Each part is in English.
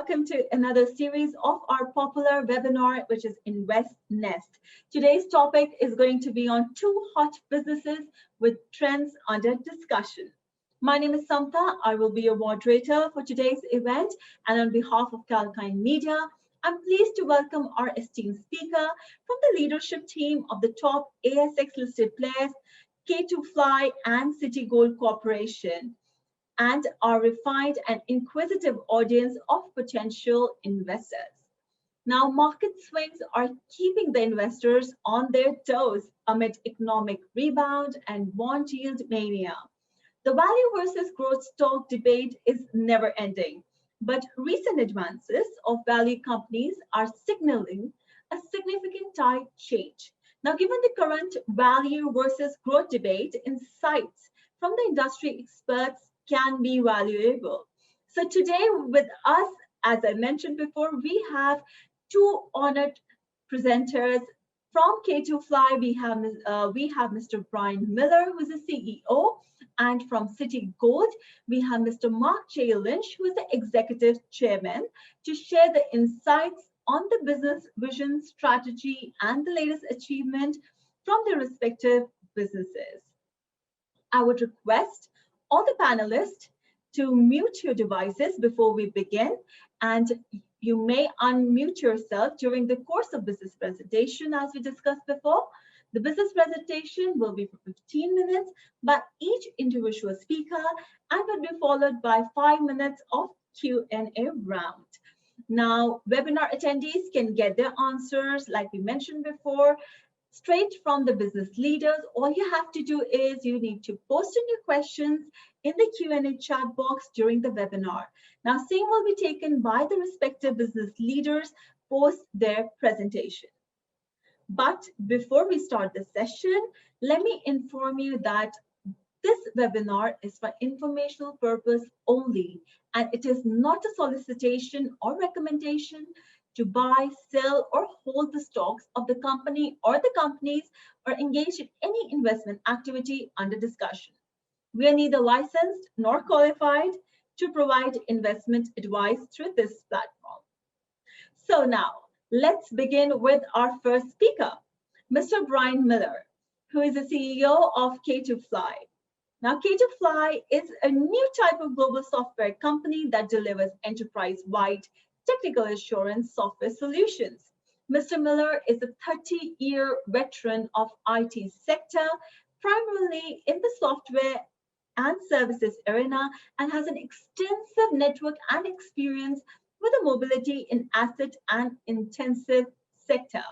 welcome to another series of our popular webinar, which is Invest Nest. Today's topic is going to be on 2 hot businesses with trends under discussion. My name is Samta. I will be your moderator for today's event, and on behalf of Kalkine Media, I'm pleased to welcome our esteemed speaker from the leadership team of the top ASX listed players, K2fly and Citigold Corporation, and our refined and inquisitive audience of potential investors. Now, market swings are keeping the investors on their toes amid economic rebound and bond yield mania. The value versus growth stock debate is never ending, but recent advances of value companies are signaling a significant tide change. Now, given the current value versus growth debate, insights from the industry experts can be valuable. So today with us, as I mentioned before, we have 2 honored presenters. From K2fly, we have Mr. Brian Miller, who is the CEO, and from Citigold, we have Mr. Mark J. Lynch, who is the executive chairman, to share the insights on the business vision, strategy, and the latest achievement from their respective businesses. I would request all the panelists to mute your devices before we begin, and you may unmute yourself during the course of business presentation. As we discussed before, the business presentation will be for 15 minutes by each individual speaker and will be followed by 5 minutes of Q&A round. Now, webinar attendees can get their answers, like we mentioned before, straight from the business leaders. All you have to do is you need to post in your questions in the Q&A chat box during the webinar. Now, same will be taken by the respective business leaders post their presentation. But before we start the session, let me inform you that this webinar is for informational purpose only, and it is not a solicitation or recommendation to buy, sell, or hold the stocks of the company or the companies, or engage in any investment activity under discussion. We are neither licensed nor qualified to provide investment advice through this platform. So now, let's begin with our first speaker, Mr. Brian Miller, who is the CEO of K2fly. Now, K2fly is a new type of global software company that delivers enterprise-wide technical assurance software solutions. Mr. Miller is a 30-year veteran of IT sector, primarily in the software and services arena, and has an extensive network and experience with the mobility in asset and intensive sector.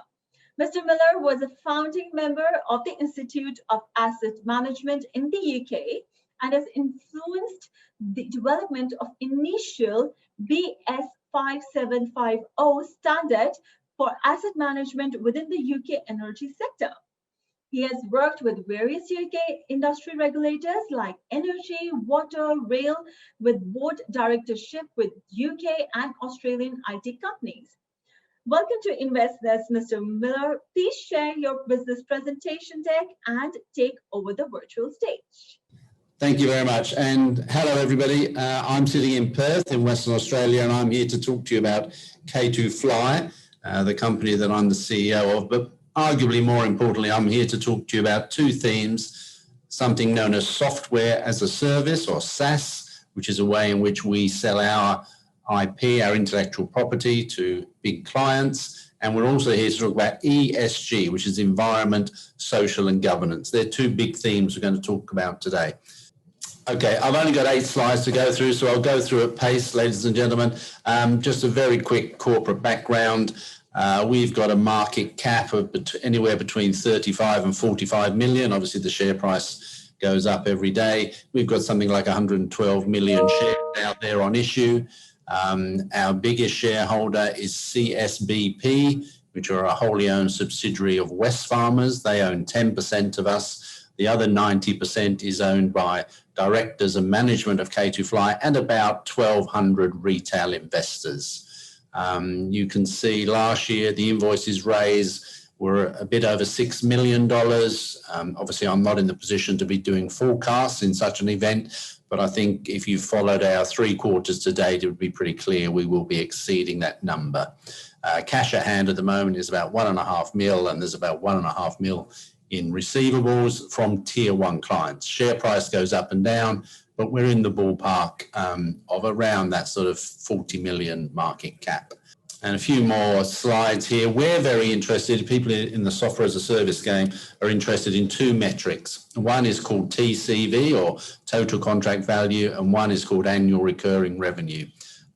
Mr. Miller was a founding member of the Institute of Asset Management in the UK and has influenced the development of initial BS 5750 standard for asset management within the UK energy sector. He has worked with various UK industry regulators like energy, water, rail, with board directorship with UK and Australian IT companies. Welcome to InvestNest, Mr. Miller. Please share your business presentation deck and take over the virtual stage. Thank you very much. And hello, everybody. I'm sitting in Perth in Western Australia, and I'm here to talk to you about K2fly, the company that I'm the CEO of. But arguably more importantly, I'm here to talk to you about 2 themes, something known as software as a service, or SaaS, which is a way in which we sell our IP, our intellectual property, to big clients. And we're also here to talk about ESG, which is environment, social and governance. They're 2 big themes we're going to talk about today. Okay, I've only got 8 slides to go through, so I'll go through at pace, ladies and gentlemen. Just a very quick corporate background. We've got a market cap of anywhere between 35 and 45 million. Obviously, the share price goes up every day. We've got something like 112 million shares out there on issue. Our biggest shareholder is CSBP, which are a wholly owned subsidiary of Wesfarmers. They own 10% of us. The other 90% is owned by directors and management of K2fly and about 1,200 retail investors. You can see last year the invoices raised We're a bit over $6 million. Obviously, I'm not in the position to be doing forecasts in such an event, but I think if you followed our 3 quarters to date, it would be pretty clear we will be exceeding that number. Cash at hand at the moment is about 1.5 mil, and there's about 1.5 mil in receivables from tier 1 clients. Share price goes up and down, but we're in the ballpark of around that sort of 40 million market cap. And a few more slides here. We're very interested, people in the software as a service game are interested in 2 metrics. One is called TCV, or total contract value, and one is called annual recurring revenue.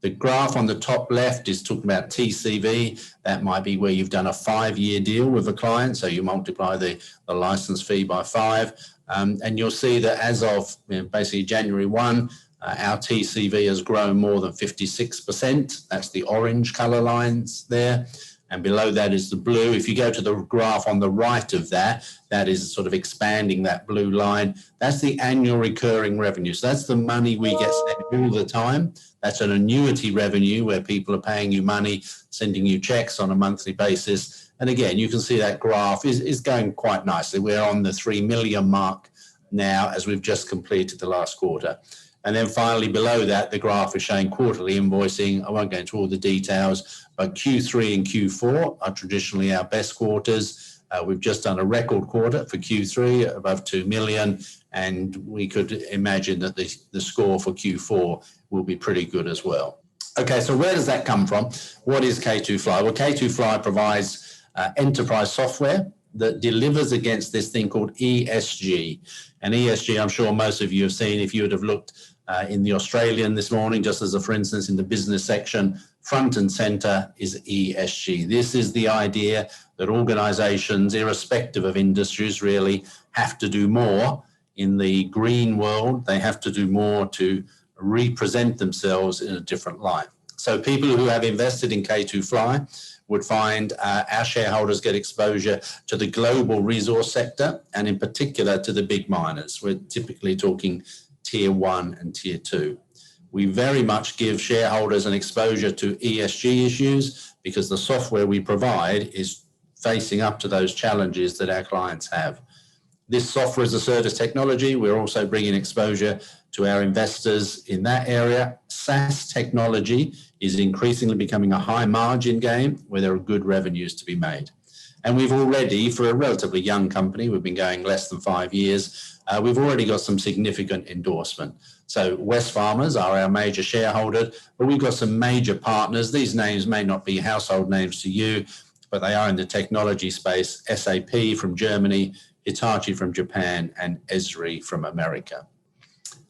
The graph on the top left is talking about TCV. That might be where you've done a 5-year deal with a client, so you multiply the license fee by 5. And you'll see that as of basically January 1, our TCV has grown more than 56%. That's the orange color lines there. And below that is the blue. If you go to the graph on the right of that, that is sort of expanding that blue line. That's the annual recurring revenue. So that's the money we get sent all the time. That's an annuity revenue where people are paying you money, sending you checks on a monthly basis. And again, you can see that graph is going quite nicely. We're on the 3 million mark now as we've just completed the last quarter. And then finally below that, the graph is showing quarterly invoicing. I won't go into all the details, but Q3 and Q4 are traditionally our best quarters. We've just done a record quarter for Q3, above 2 million, and we could imagine that the score for Q4 will be pretty good as well. Okay, so where does that come from? What is K2fly? Well, K2fly provides enterprise software that delivers against this thing called ESG. And ESG, I'm sure most of you have seen, if you would have looked in the Australian this morning, just as a for instance in the business section, front and center is ESG. This is the idea that organizations, irrespective of industries, really have to do more in the green world. They have to do more to represent themselves in a different light. So people who have invested in K2fly would find our shareholders get exposure to the global resource sector, and in particular to the big miners. We're typically talking tier 1 and tier 2. We very much give shareholders an exposure to ESG issues because the software we provide is facing up to those challenges that our clients have. This software as a service technology, we're also bringing exposure to our investors in that area. SaaS technology is increasingly becoming a high margin game where there are good revenues to be made. And we've already, for a relatively young company, we've been going less than 5 years, we've already got some significant endorsement. So Wesfarmers are our major shareholder, but we've got some major partners. These names may not be household names to you, but they are in the technology space. SAP from Germany, Hitachi from Japan, and Esri from America.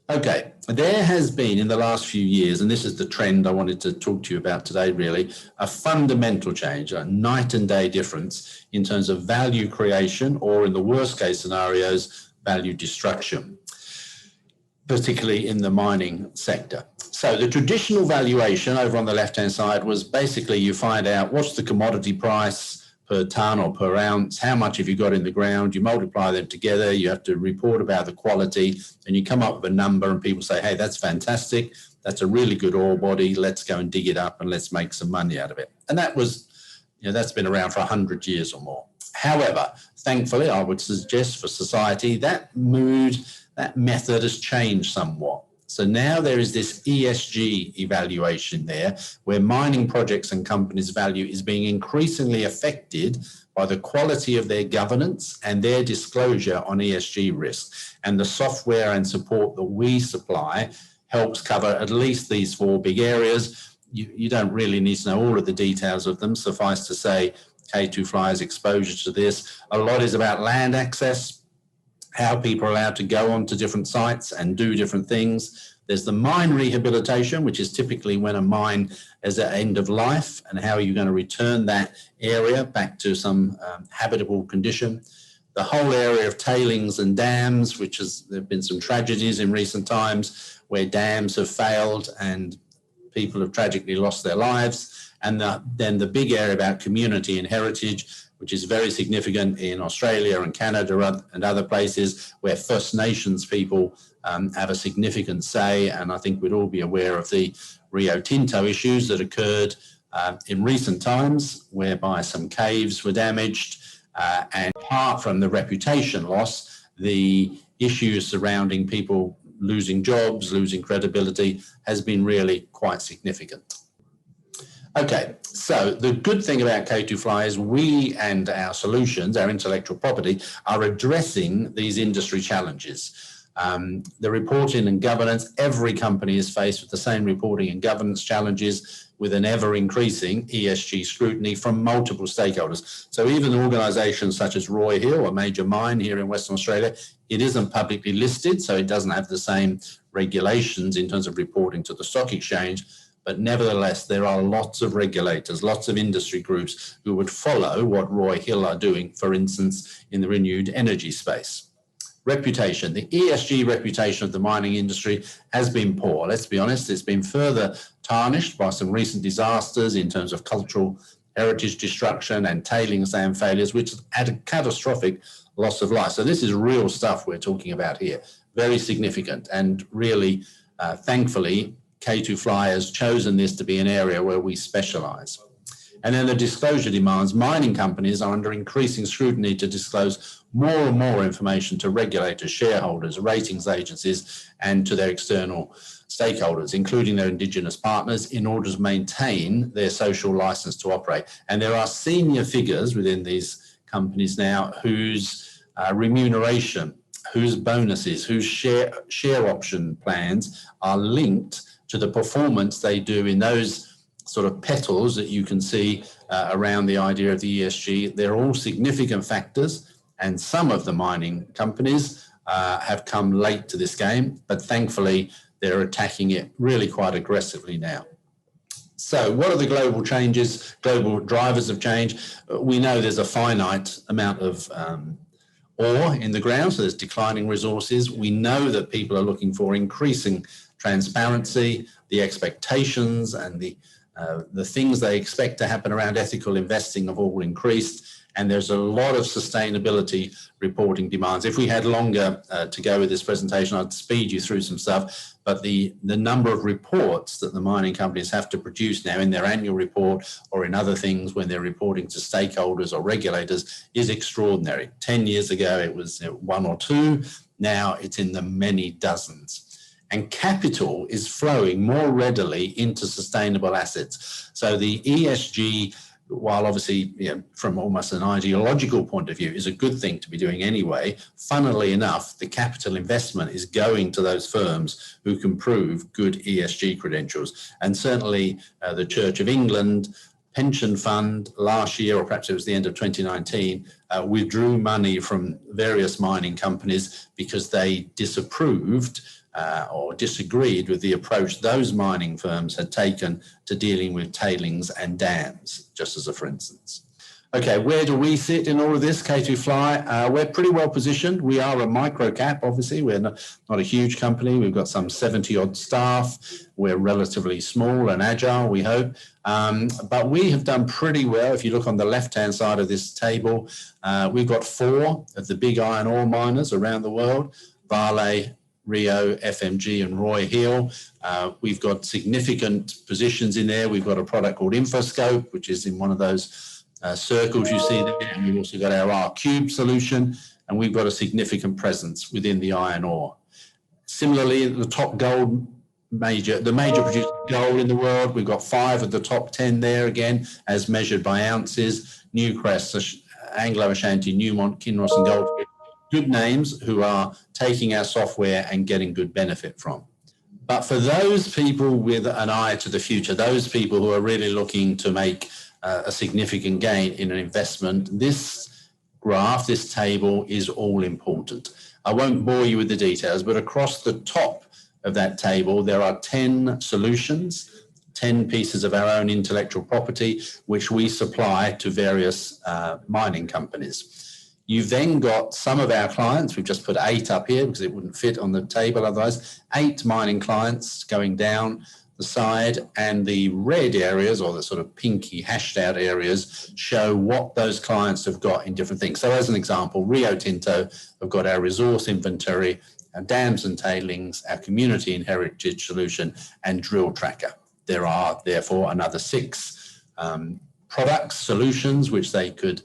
Okay, there has been in the last few years, and this is the trend I wanted to talk to you about today really, a fundamental change, a night and day difference in terms of value creation, or in the worst case scenarios, value destruction, particularly in the mining sector. So the traditional valuation over on the left-hand side was basically you find out what's the commodity price per ton or per ounce, how much have you got in the ground, you multiply them together, you have to report about the quality, and you come up with a number and people say, hey, that's fantastic, that's a really good ore body, let's go and dig it up and let's make some money out of it. And that was, that's been around for 100 years or more. However, thankfully, I would suggest for society, that mood, that method has changed somewhat. So now there is this ESG evaluation there where mining projects and companies' value is being increasingly affected by the quality of their governance and their disclosure on ESG risks. And the software and support that we supply helps cover at least these 4 big areas. You don't really need to know all of the details of them. Suffice to say, K2fly's exposure to this. A lot is about land access, how people are allowed to go onto different sites and do different things. There's the mine rehabilitation, which is typically when a mine is at end of life, and how are you going to return that area back to some habitable condition. The whole area of tailings and dams, which there have been some tragedies in recent times where dams have failed and people have tragically lost their lives. And then the big area about community and heritage, which is very significant in Australia and Canada and other places where First Nations people have a significant say. And I think we'd all be aware of the Rio Tinto issues that occurred in recent times, whereby some caves were damaged. And apart from the reputation loss, the issues surrounding people losing jobs, losing credibility has been really quite significant. Okay, so the good thing about K2fly is we and our solutions, our intellectual property, are addressing these industry challenges. The reporting and governance, every company is faced with the same reporting and governance challenges with an ever-increasing ESG scrutiny from multiple stakeholders. So even organisations such as Roy Hill, a major mine here in Western Australia, it isn't publicly listed, so it doesn't have the same regulations in terms of reporting to the stock exchange. But nevertheless, there are lots of regulators, lots of industry groups who would follow what Roy Hill are doing, for instance, in the renewed energy space. Reputation. The ESG reputation of the mining industry has been poor. Let's be honest, it's been further tarnished by some recent disasters in terms of cultural heritage destruction and tailings dam failures, which had a catastrophic loss of life. So this is real stuff we're talking about here, very significant. And really, thankfully, K2fly has chosen this to be an area where we specialise. And then the disclosure demands. Mining companies are under increasing scrutiny to disclose more and more information to regulators, shareholders, ratings agencies, and to their external stakeholders, including their Indigenous partners, in order to maintain their social licence to operate. And there are senior figures within these companies now whose remuneration, whose bonuses, whose share option plans are linked to the performance they do in those sort of petals that you can see around the idea of the ESG. They're all significant factors, and some of the mining companies have come late to this game, but thankfully they're attacking it really quite aggressively now. So what are the global changes, global drivers of change? We know there's a finite amount of ore in the ground, so there's declining resources. We know that people are looking for increasing transparency, the expectations and the things they expect to happen around ethical investing have all increased, and there's a lot of sustainability reporting demands. If we had longer to go with this presentation, I'd speed you through some stuff, but the number of reports that the mining companies have to produce now in their annual report or in other things when they're reporting to stakeholders or regulators is extraordinary. 10 years ago, it was one or two. Now it's in the many dozens. And capital is flowing more readily into sustainable assets. So the ESG, while obviously from almost an ideological point of view is a good thing to be doing anyway, funnily enough, the capital investment is going to those firms who can prove good ESG credentials. And certainly the Church of England pension fund last year, or perhaps it was the end of 2019, withdrew money from various mining companies because they disapproved or disagreed with the approach those mining firms had taken to dealing with tailings and dams, just as a for instance. Okay, where do we sit in all of this, K2fly? We're pretty well positioned. We are a micro cap, obviously. We're not a huge company. We've got some 70 odd staff. We're relatively small and agile, we hope. But we have done pretty well. If you look on the left-hand side of this table, we've got 4 of the big iron ore miners around the world: Vale, Rio, FMG and Roy Hill. We've got significant positions in there. We've got a product called Infoscope, which is in one of those circles you see there. And we've also got our R-Cube solution, and we've got a significant presence within the iron ore. Similarly, the top gold the major producer of gold in the world, we've got 5 of the top 10 there again, as measured by ounces: Newcrest, Anglo Ashanti, Newmont, Kinross and Goldfields. Good names who are taking our software and getting good benefit from. But for those people with an eye to the future, those people who are really looking to make a significant gain in an investment, this graph, this table is all important. I won't bore you with the details, but across the top of that table, there are 10 solutions, 10 pieces of our own intellectual property, which we supply to various mining companies. You've then got some of our clients, we've just put 8 up here because it wouldn't fit on the table otherwise, 8 mining clients going down the side, and the red areas, or the sort of pinky hashed out areas, show what those clients have got in different things. So as an example, Rio Tinto have got our resource inventory, our dams and tailings, our community and heritage solution, and drill tracker. There are therefore another 6 products, solutions, which they could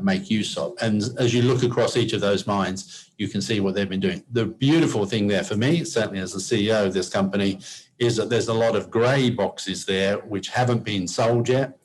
make use of. And as you look across each of those mines, you can see what they've been doing. The beautiful thing there for me, certainly as the CEO of this company, is that there's a lot of grey boxes there which haven't been sold yet.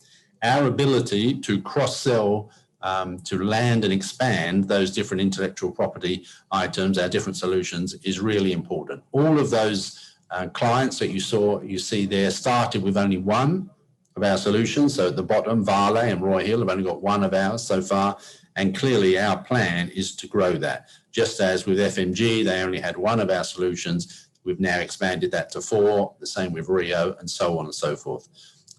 Our ability to cross-sell, to land and expand those different intellectual property items, our different solutions, is really important. All of those clients that you see there started with only one of our solutions. So at the bottom, Vale and Roy Hill have only got one of ours so far. And clearly our plan is to grow that. Just as with FMG, they only had one of our solutions. We've now expanded that to 4, the same with Rio, and so on and so forth.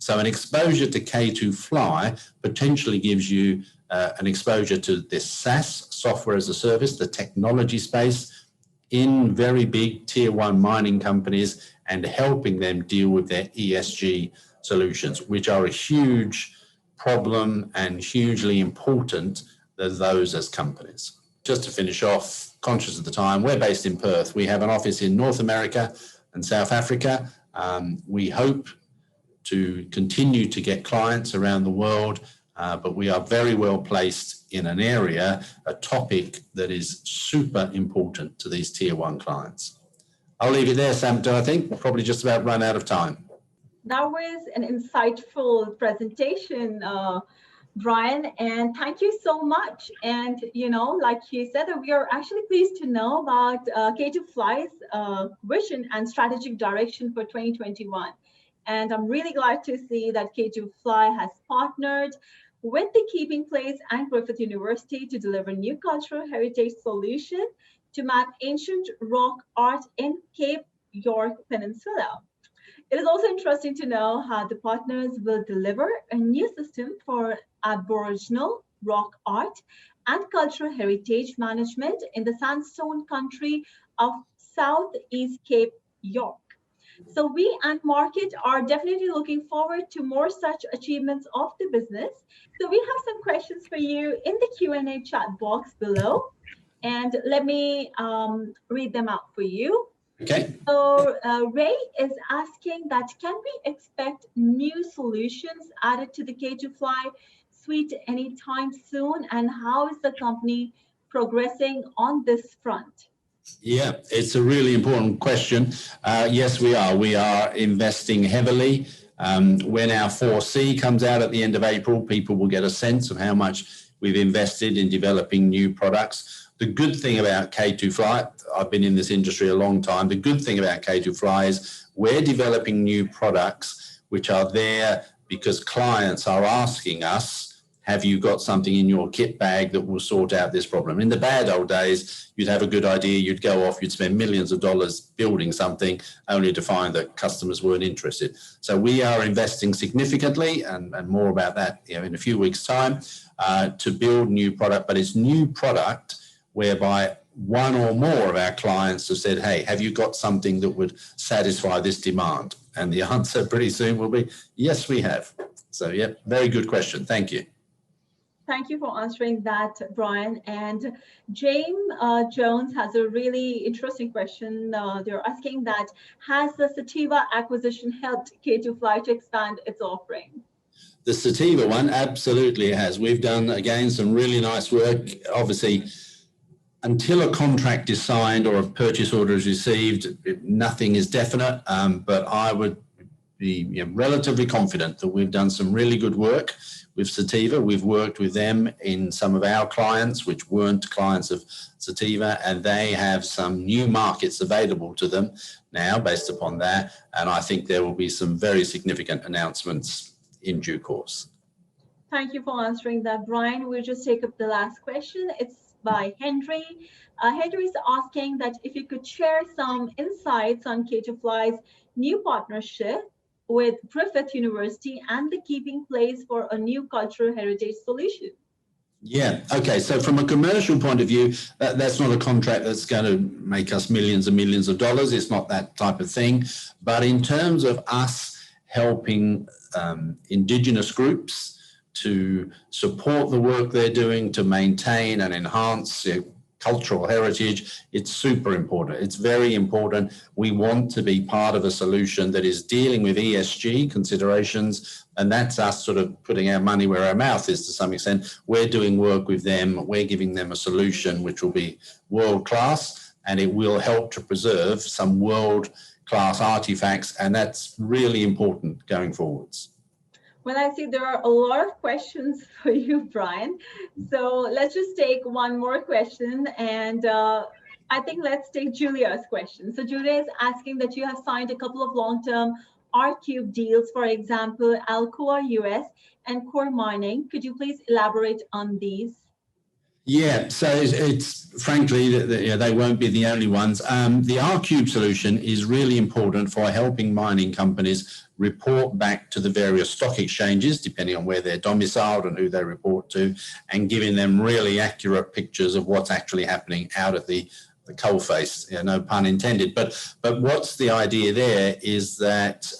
So an exposure to K2fly potentially gives you an exposure to this SaaS, software as a service, the technology space, in very big tier 1 mining companies, and helping them deal with their ESG solutions, which are a huge problem and hugely important as those as companies. Just to finish off, conscious of the time, we're based in Perth. We have an office in North America and South Africa. We hope to continue to get clients around the world, but we are very well placed in an area, a topic that is super important to these tier 1 clients. I'll leave it there, Samta. I think we'll probably just about run out of time. That was an insightful presentation, Brian, and thank you so much. And, like you said, we are actually pleased to know about K2fly's vision and strategic direction for 2021. And I'm really glad to see that K2fly has partnered with the Keeping Place and Griffith University to deliver new cultural heritage solution to map ancient rock art in Cape York Peninsula. It is also interesting to know how the partners will deliver a new system for Aboriginal rock art and cultural heritage management in the sandstone country of Southeast Cape York. So we and Market are definitely looking forward to more such achievements of the business. So we have some questions for you in the Q&A chat box below, and let me read them out for you. Okay. So Ray is asking that, can we expect new solutions added to the K2fly suite anytime soon? And how is the company progressing on this front? Yeah, it's a really important question. Yes, we are. We are investing heavily. When our 4C comes out at the end of April, people will get a sense of how much we've invested in developing new products. The good thing about K2fly, I've been in this industry a long time, the good thing about K2fly is we're developing new products which are there because clients are asking us, have you got something in your kit bag that will sort out this problem? In the bad old days, you'd have a good idea, you'd go off, you'd spend millions of dollars building something only to find that customers weren't interested. So we are investing significantly, and more about that in a few weeks' time, to build new product, but it's new product whereby one or more of our clients have said, hey, have you got something that would satisfy this demand? And the answer pretty soon will be, yes, we have. So, yeah, very good question. Thank you. Thank you for answering that, Brian. And James Jones has a really interesting question. They're asking that, has the Sativa acquisition helped K2fly to expand its offering? The Sativa one, absolutely has. We've done, again, some really nice work. Obviously, until a contract is signed or a purchase order is received, nothing is definite, but I would be relatively confident that we've done some really good work with Sativa. We've worked with them in some of our clients, which weren't clients of Sativa, and they have some new markets available to them now based upon that. And I think there will be some very significant announcements in due course. Thank you for answering that, Brian. We'll just take up the last question. It's by Henry. Henry is asking that if you could share some insights on K2fly's new partnership with Griffith University and the Keeping Place for a new cultural heritage solution. Yeah, okay. So from a commercial point of view, that's not a contract that's going to make us millions and millions of dollars. It's not that type of thing. But in terms of us helping Indigenous groups to support the work they're doing to maintain and enhance cultural heritage. It's super important. It's very important. We want to be part of a solution that is dealing with ESG considerations, and that's us sort of putting our money where our mouth is to some extent. We're doing work with them. We're giving them a solution which will be world class, and it will help to preserve some world class artifacts, and that's really important going forwards. Well, I see there are a lot of questions for you, Brian. So let's just take one more question, and I think let's take Julia's question. So Julia is asking that you have signed a couple of long-term R-Cube deals, for example, Alcoa US and Core Mining. Could you please elaborate on these? Yeah, so it's frankly, they won't be the only ones. The R-Cube solution is really important for helping mining companies report back to the various stock exchanges, depending on where they're domiciled and who they report to, and giving them really accurate pictures of what's actually happening out at the coalface, no pun intended. But what's the idea there is that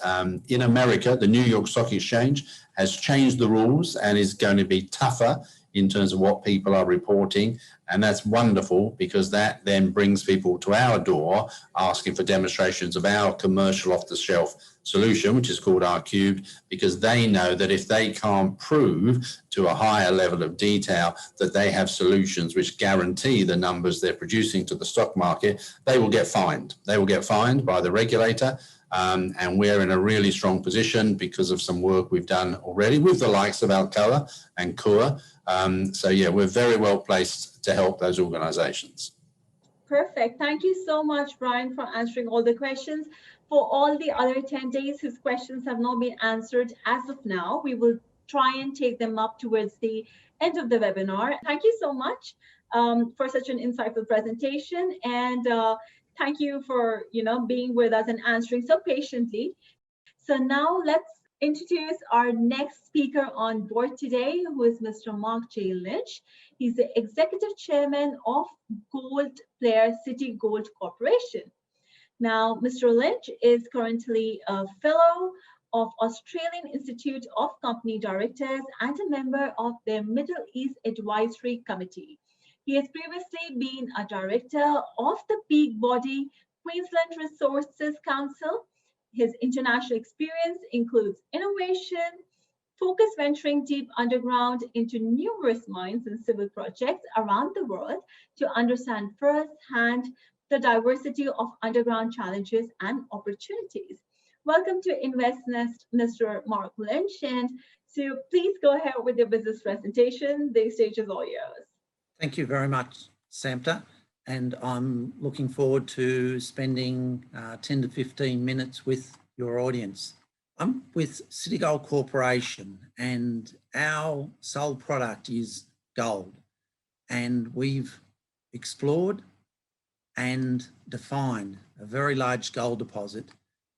in America, the New York Stock Exchange has changed the rules and is going to be tougher in terms of what people are reporting. And that's wonderful, because that then brings people to our door asking for demonstrations of our commercial off-the-shelf solution, which is called R-Cubed, because they know that if they can't prove to a higher level of detail that they have solutions which guarantee the numbers they're producing to the stock market, they will get fined. They will get fined by the regulator. And we're in a really strong position because of some work we've done already with the likes of Alcoa and Coeur. So yeah, we're very well placed to help those organizations. Perfect. Thank you so much, Brian, for answering all the questions. For all the other attendees whose questions have not been answered as of now, we will try and take them up towards the end of the webinar. Thank you so much for such an insightful presentation, and thank you for being with us and answering so patiently. So now let's introduce our next speaker on board today, who is Mr. Mark J. Lynch. He's the Executive Chairman of Gold Player Citigold Corporation. Now, Mr. Lynch is currently a fellow of Australian Institute of Company Directors and a member of their Middle East Advisory Committee. He has previously been a director of the peak body Queensland Resources Council. His international experience includes innovation, focus venturing deep underground into numerous mines and civil projects around the world to understand firsthand the diversity of underground challenges and opportunities. Welcome to InvestNest, Mr. Mark Lynch. And so please go ahead with your business presentation. The stage is all yours. Thank you very much, Samta. And I'm looking forward to spending 10 to 15 minutes with your audience. I'm with Citigold Corporation, and our sole product is gold. And we've explored and defined a very large gold deposit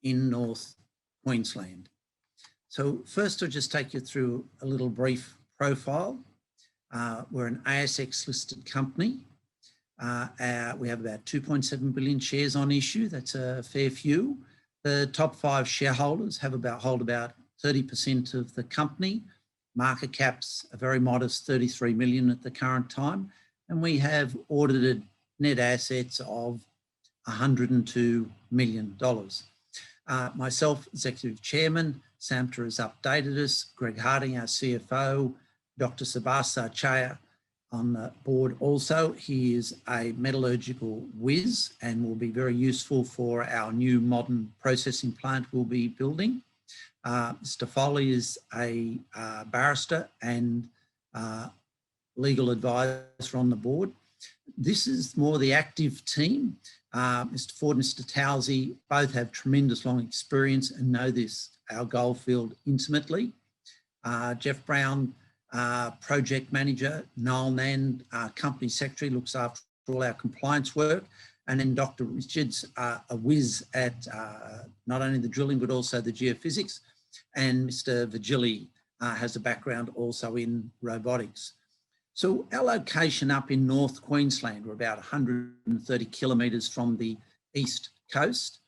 in North Queensland. So first I'll just take you through a little brief profile. We're an ASX listed company. We have about 2.7 billion shares on issue. That's a fair few. The top 5 shareholders hold about 30% of the company. Market cap's a very modest 33 million at the current time. And we have audited net assets of $102 million. Myself, Executive Chairman, Samta has updated us, Greg Harding, our CFO, Dr. Sabasa Chaya on the board also. He is a metallurgical whiz and will be very useful for our new modern processing plant we'll be building. Mr. Foley is a barrister and legal advisor on the board. This is more the active team. Mr. Ford and Mr. Towsey both have tremendous long experience and know our gold field intimately. Jeff Brown, project manager, Noel Nan, company secretary, looks after all our compliance work. And then Dr. Richards, a whiz at not only the drilling, but also the geophysics. And Mr. Vigili has a background also in robotics. So our location up in North Queensland, we're about 130 kilometres from the east coast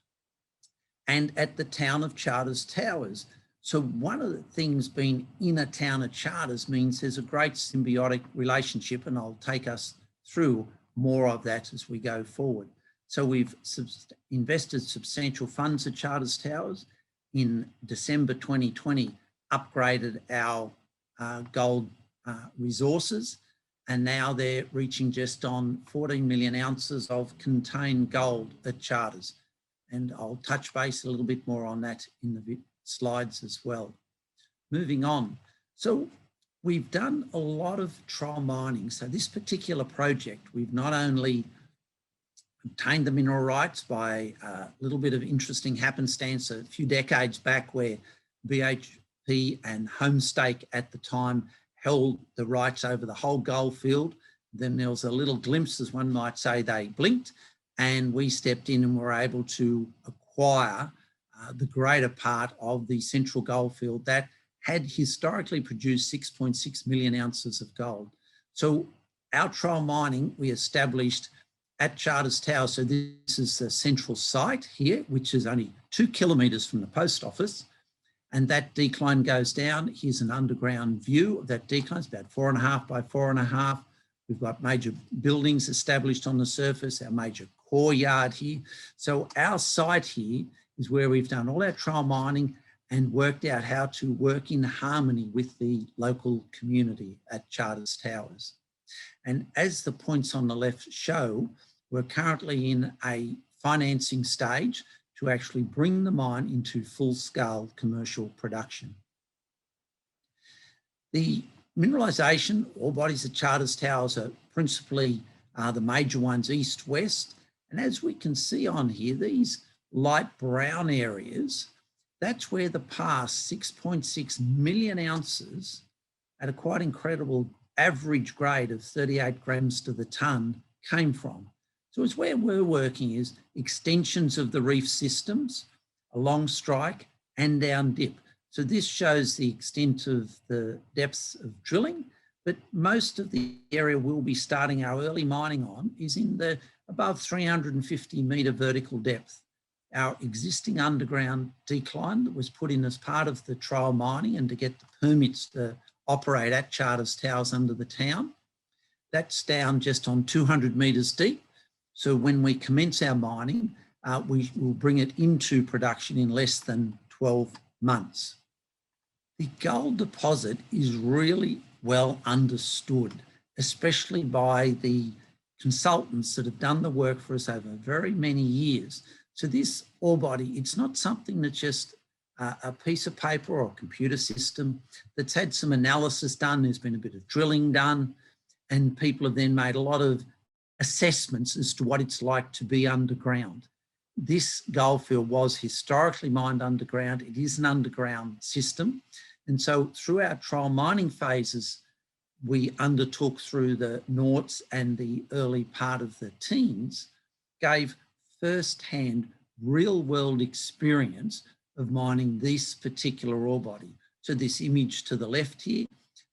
and at the town of Charters Towers. So one of the things being in a town of Charters means there's a great symbiotic relationship, and I'll take us through more of that as we go forward. So we've invested substantial funds at Charters Towers. In December 2020, upgraded our gold resources, and now they're reaching just on 14 million ounces of contained gold at Charters. And I'll touch base a little bit more on that in the slides as well. Moving on. So we've done a lot of trial mining. So this particular project, we've not only obtained the mineral rights by a little bit of interesting happenstance a few decades back, where BHP and Homestake at the time held the rights over the whole gold field. Then there was a little glimpse, as one might say, they blinked, and we stepped in and were able to acquire the greater part of the central gold field that had historically produced 6.6 million ounces of gold. So our trial mining, we established at Charters Tower. So this is the central site here, which is only 2 kilometres from the post office. And that decline goes down. Here's an underground view of that decline. It's about 4.5 by 4.5. We've got major buildings established on the surface, our major core yard here. So our site here is where we've done all our trial mining and worked out how to work in harmony with the local community at Charters Towers. And as the points on the left show, we're currently in a financing stage to actually bring the mine into full-scale commercial production. The mineralisation ore bodies at Charters Towers are principally the major ones east-west. And as we can see on here, these light brown areas, that's where the past 6.6 million ounces at a quite incredible average grade of 38 grams to the tonne came from. So it's where we're working is extensions of the reef systems, along strike and down dip. So this shows the extent of the depths of drilling, but most of the area we'll be starting our early mining on is in the above 350 metre vertical depth. Our existing underground decline that was put in as part of the trial mining and to get the permits to operate at Charters Towers under the town, that's down just on 200 metres deep. So when we commence our mining, we will bring it into production in less than 12 months. The gold deposit is really well understood, especially by the consultants that have done the work for us over very many years. So this ore body, it's not something that's just a piece of paper or a computer system that's had some analysis done. There's been a bit of drilling done, and people have then made a lot of assessments as to what it's like to be underground. This goldfield was historically mined underground. It is an underground system. And so through our trial mining phases, we undertook through the noughts and the early part of the teens, gave first-hand real-world experience of mining this particular ore body. So this image to the left here,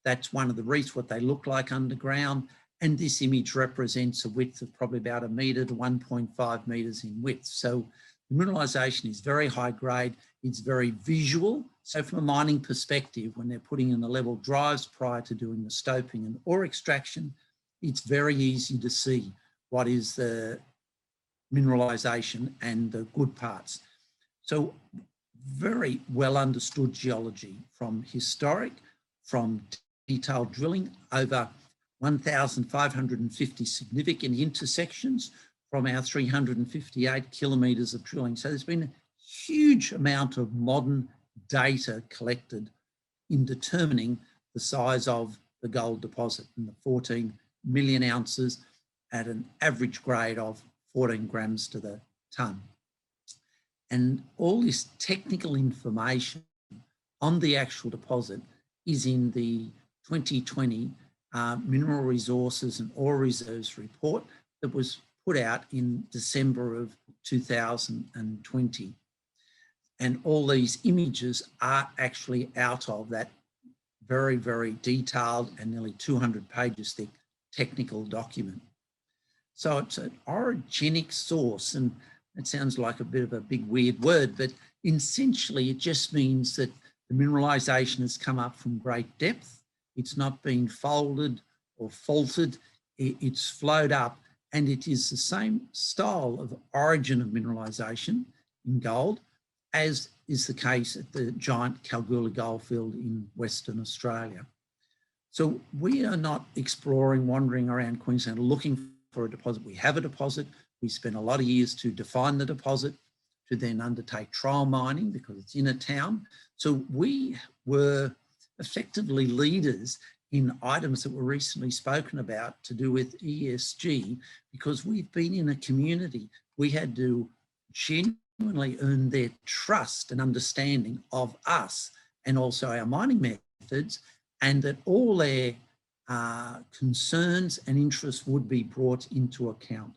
that's one of the reefs, what they look like underground. And this image represents a width of probably about 1 metre to 1.5 metres in width. So the mineralisation is very high grade, it's very visual. So from a mining perspective, when they're putting in the level drives prior to doing the stoping and ore extraction, it's very easy to see what is the mineralisation and the good parts. So very well understood geology from historic, from detailed drilling, over 1,550 significant intersections from our 358 kilometres of drilling. So there's been a huge amount of modern data collected in determining the size of the gold deposit and the 14 million ounces at an average grade of 14 grams to the tonne. And all this technical information on the actual deposit is in the 2020 Mineral Resources and Ore Reserves report that was put out in December of 2020. And all these images are actually out of that very, very detailed and nearly 200 pages thick technical document. So it's an orogenic source, and it sounds like a bit of a big weird word, but essentially it just means that the mineralisation has come up from great depth. It's not been folded or faulted. It's flowed up and it is the same style of origin of mineralisation in gold as is the case at the giant Kalkine goldfield in Western Australia. So we are not exploring, wandering around Queensland looking for a deposit. We have a deposit. We spent a lot of years to define the deposit, to then undertake trial mining because it's in a town. So we were effectively leaders in items that were recently spoken about to do with ESG, because we've been in a community. We had to genuinely earn their trust and understanding of us and also our mining methods, and that all their concerns and interests would be brought into account.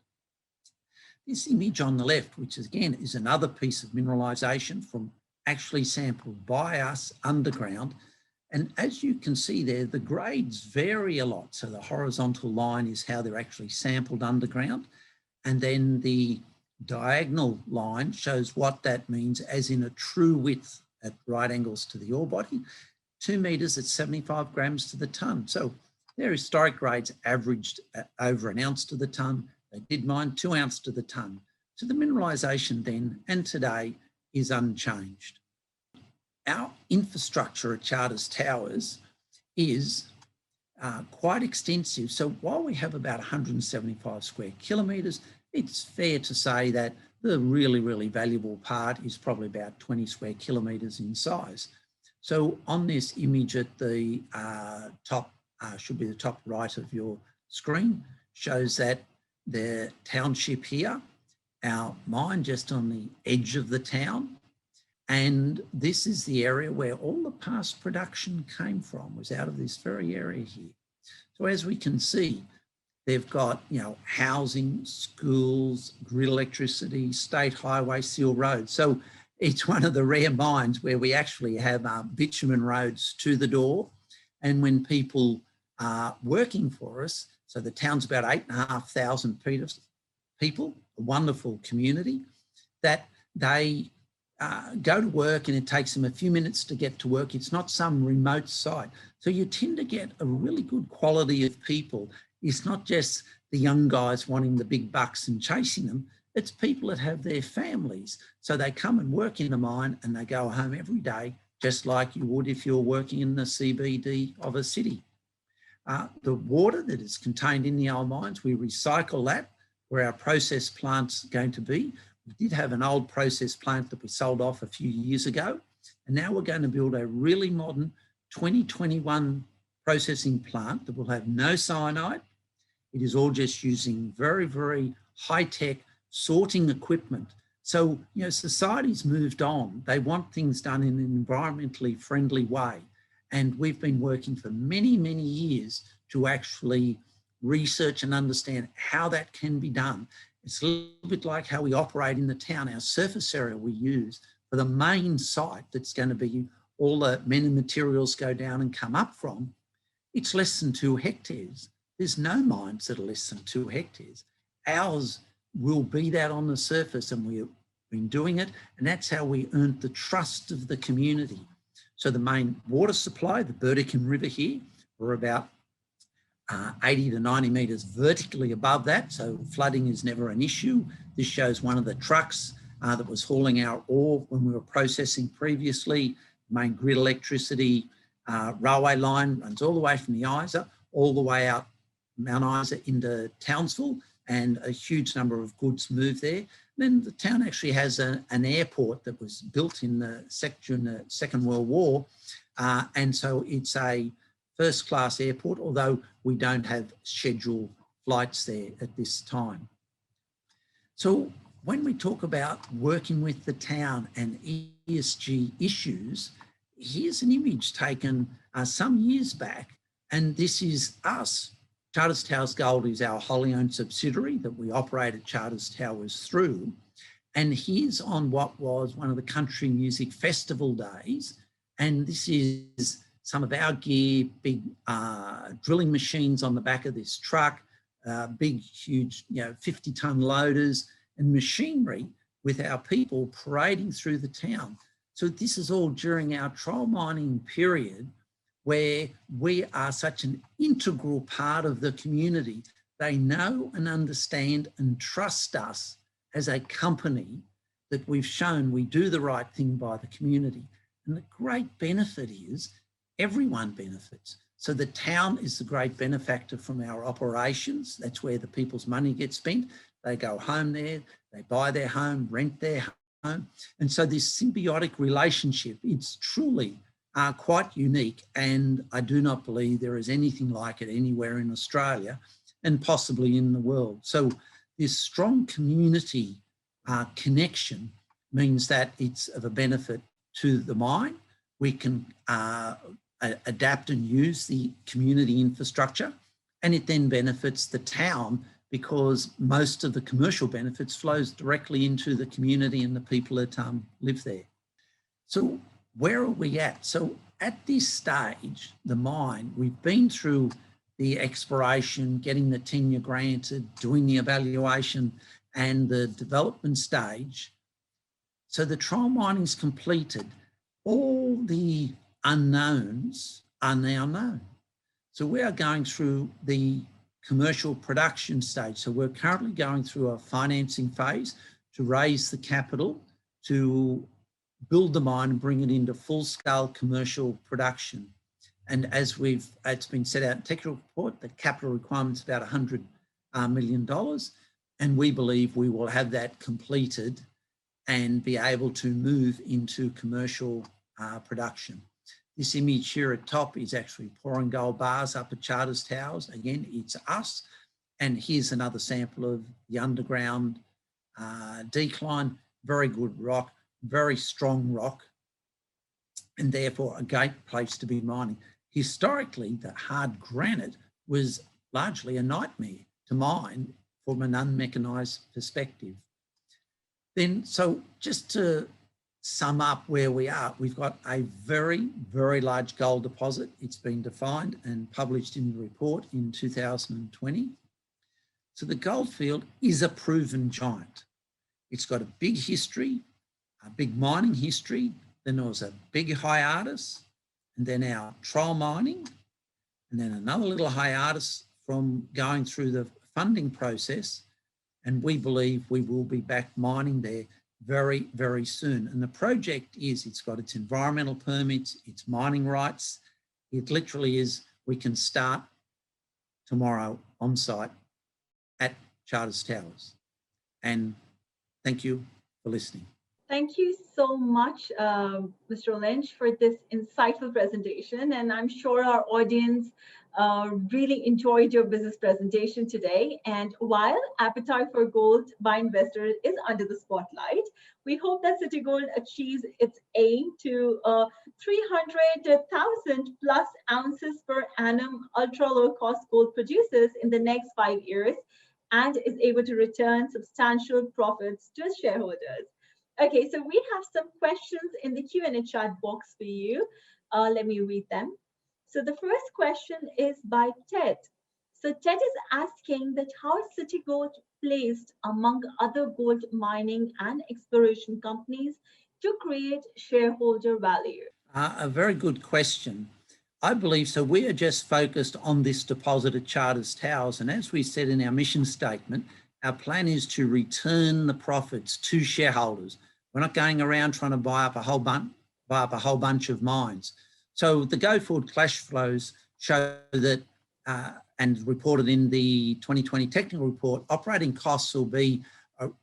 This image on the left, which again is another piece of mineralisation from actually sampled by us underground. And as you can see there, the grades vary a lot. So the horizontal line is how they're actually sampled underground. And then the diagonal line shows what that means as in a true width at right angles to the ore body, 2 metres at 75 grams to the tonne. So their historic grades averaged at over 1 ounce to the tonne. They did mine 2 ounces to the tonne. So the mineralisation then and today is unchanged. Our infrastructure at Charters Towers is quite extensive. So while we have about 175 square kilometres, it's fair to say that the really, really valuable part is probably about 20 square kilometres in size. So on this image at the top, should be the top right of your screen, shows that the township here, our mine just on the edge of the town, and this is the area where all the past production came from, was out of this very area here. So as we can see, they've got, housing, schools, grid electricity, state highway, seal roads. So it's one of the rare mines where we actually have bitumen roads to the door. And when people are working for us, so the town's about 8,500 people, a wonderful community, that they go to work and it takes them a few minutes to get to work. It's not some remote site. So you tend to get a really good quality of people. It's not just the young guys wanting the big bucks and chasing them. It's people that have their families. So they come and work in the mine and they go home every day, just like you would if you're working in the CBD of a city. The water that is contained in the old mines, we recycle that where our process plant's going to be. We did have an old process plant that we sold off a few years ago, and now we're going to build a really modern 2021 processing plant that will have no cyanide. It is all just using very, very high-tech sorting equipment. So, society's moved on. They want things done in an environmentally friendly way. And we've been working for many, many years to actually research and understand how that can be done. It's a little bit like how we operate in the town. Our surface area we use for the main site that's going to be all the men and materials go down and come up from, it's less than 2 hectares. There's no mines that are less than 2 hectares. Ours will be that on the surface, and we've been doing it, and that's how we earned the trust of the community. So the main water supply, the Burdekin River here, we're about 80 to 90 metres vertically above that, so flooding is never an issue. This shows one of the trucks that was hauling our ore when we were processing previously. Main grid electricity railway line runs all the way from the Isa, all the way out Mount Isa into Townsville, and a huge number of goods move there. Then the town actually has an airport that was built during the Second World War, and so it's a first-class airport, although we don't have scheduled flights there at this time. So when we talk about working with the town and ESG issues, here's an image taken some years back, and this is us. Charters Towers Gold is our wholly owned subsidiary that we operated Charters Towers through. And here's on what was one of the country music festival days. And this is some of our gear, big drilling machines on the back of this truck, big, huge, 50-ton loaders and machinery with our people parading through the town. So this is all during our trial mining period, where we are such an integral part of the community they know and understand and trust us as a company that we've shown we do the right thing by the community. And the great benefit is everyone benefits. So the town is the great benefactor from our operations. That's where the people's money gets spent. They go home there, they buy their home, rent their home. And so this symbiotic relationship, it's truly quite unique. And I do not believe there is anything like it anywhere in Australia and possibly in the world. So this strong community connection means that it's of a benefit to the mine. We can adapt and use the community infrastructure, and it then benefits the town because most of the commercial benefits flows directly into the community and the people that live there. So where are we at? So at this stage, the mine, we've been through the exploration, getting the tenure granted, doing the evaluation and the development stage. So the trial mining's completed. All the unknowns are now known. So we are going through the commercial production stage. So we're currently going through a financing phase to raise the capital to build the mine and bring it into full-scale commercial production. And as it's been set out in technical report, the capital requirement's about $100 million. And we believe we will have that completed and be able to move into commercial production. This image here at top is actually pouring gold bars up at Charters Towers. Again, it's us. And here's another sample of the underground decline. Very good rock, very strong rock, and therefore a great place to be mining. Historically, the hard granite was largely a nightmare to mine from an unmechanised perspective. Then, so just to sum up where we are, we've got a very, very large gold deposit. It's been defined and published in the report in 2020. So the goldfield is a proven giant. It's got a big history, a big mining history. Then there was a big hiatus, and then our trial mining, and then another little hiatus from going through the funding process. And we believe we will be back mining there very, very soon. And the project it's got its environmental permits, its mining rights. It literally is, we can start tomorrow on site at Charters Towers. And thank you for listening. Thank you so much, Mr. Lynch, for this insightful presentation. And I'm sure our audience really enjoyed your business presentation today. And while appetite for gold by investors is under the spotlight, we hope that Citigold achieves its aim to 300,000 plus ounces per annum ultra low cost gold producers in the next 5 years and is able to return substantial profits to its shareholders. Okay, so we have some questions in the Q&A chat box for you. Let me read them. So the first question is by Ted. So Ted is asking that how is Citigold placed among other gold mining and exploration companies to create shareholder value? A very good question. I believe so. We are just focused on this deposit at Charters Towers. And as we said in our mission statement, our plan is to return the profits to shareholders. We're not going around trying to buy up a whole bunch of mines. So the go forward cash flows show that, and reported in the 2020 technical report, operating costs will be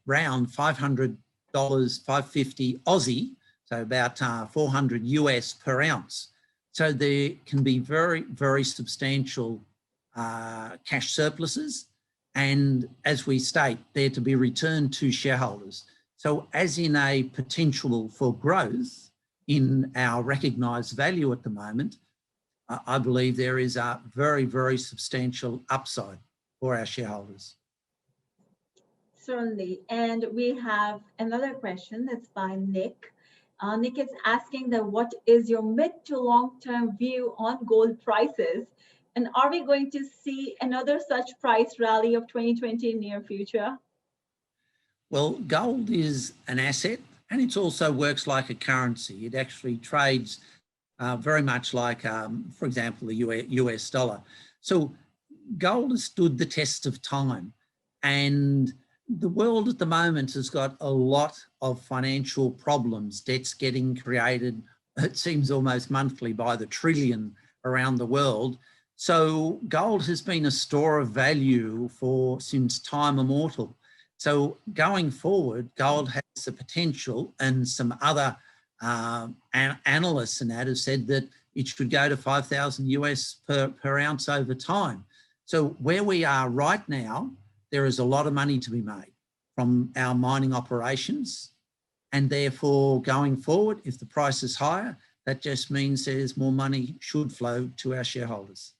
around $500, 550 Aussie, so about 400 US per ounce. So there can be very, very substantial cash surpluses. And as we state, they're to be returned to shareholders. So as in a potential for growth in our recognised value at the moment, I believe there is a very, very substantial upside for our shareholders. Certainly. And we have another question that's by Nick. Nick is asking that what is your mid to long-term view on gold prices? And are we going to see another such price rally of 2020 in near future? Well, gold is an asset and it also works like a currency. It actually trades very much like, for example, the US dollar. So gold has stood the test of time, and the world at the moment has got a lot of financial problems, debts getting created, it seems almost monthly, by the trillion around the world. So gold has been a store of value since time immortal. So going forward, gold has the potential, and some other analysts and that have said that it should go to 5,000 US per ounce over time. So where we are right now, there is a lot of money to be made from our mining operations, and therefore going forward, if the price is higher, that just means there's more money should flow to our shareholders.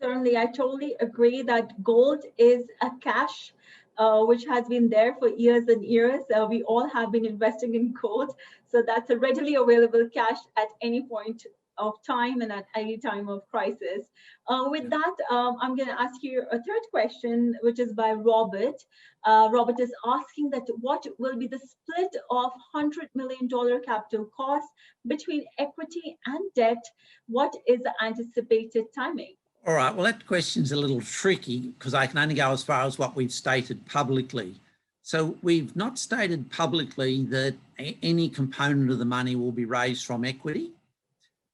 Certainly, I totally agree that gold is a cash which has been there for years and years. We all have been investing in gold. So that's a readily available cash at any point of time and at any time of crisis. With that, I'm going to ask you a third question, which is by Robert. Robert is asking that what will be the split of $100 million capital cost between equity and debt? What is the anticipated timing? All right, well, that question's a little tricky because I can only go as far as what we've stated publicly. So we've not stated publicly that any component of the money will be raised from equity,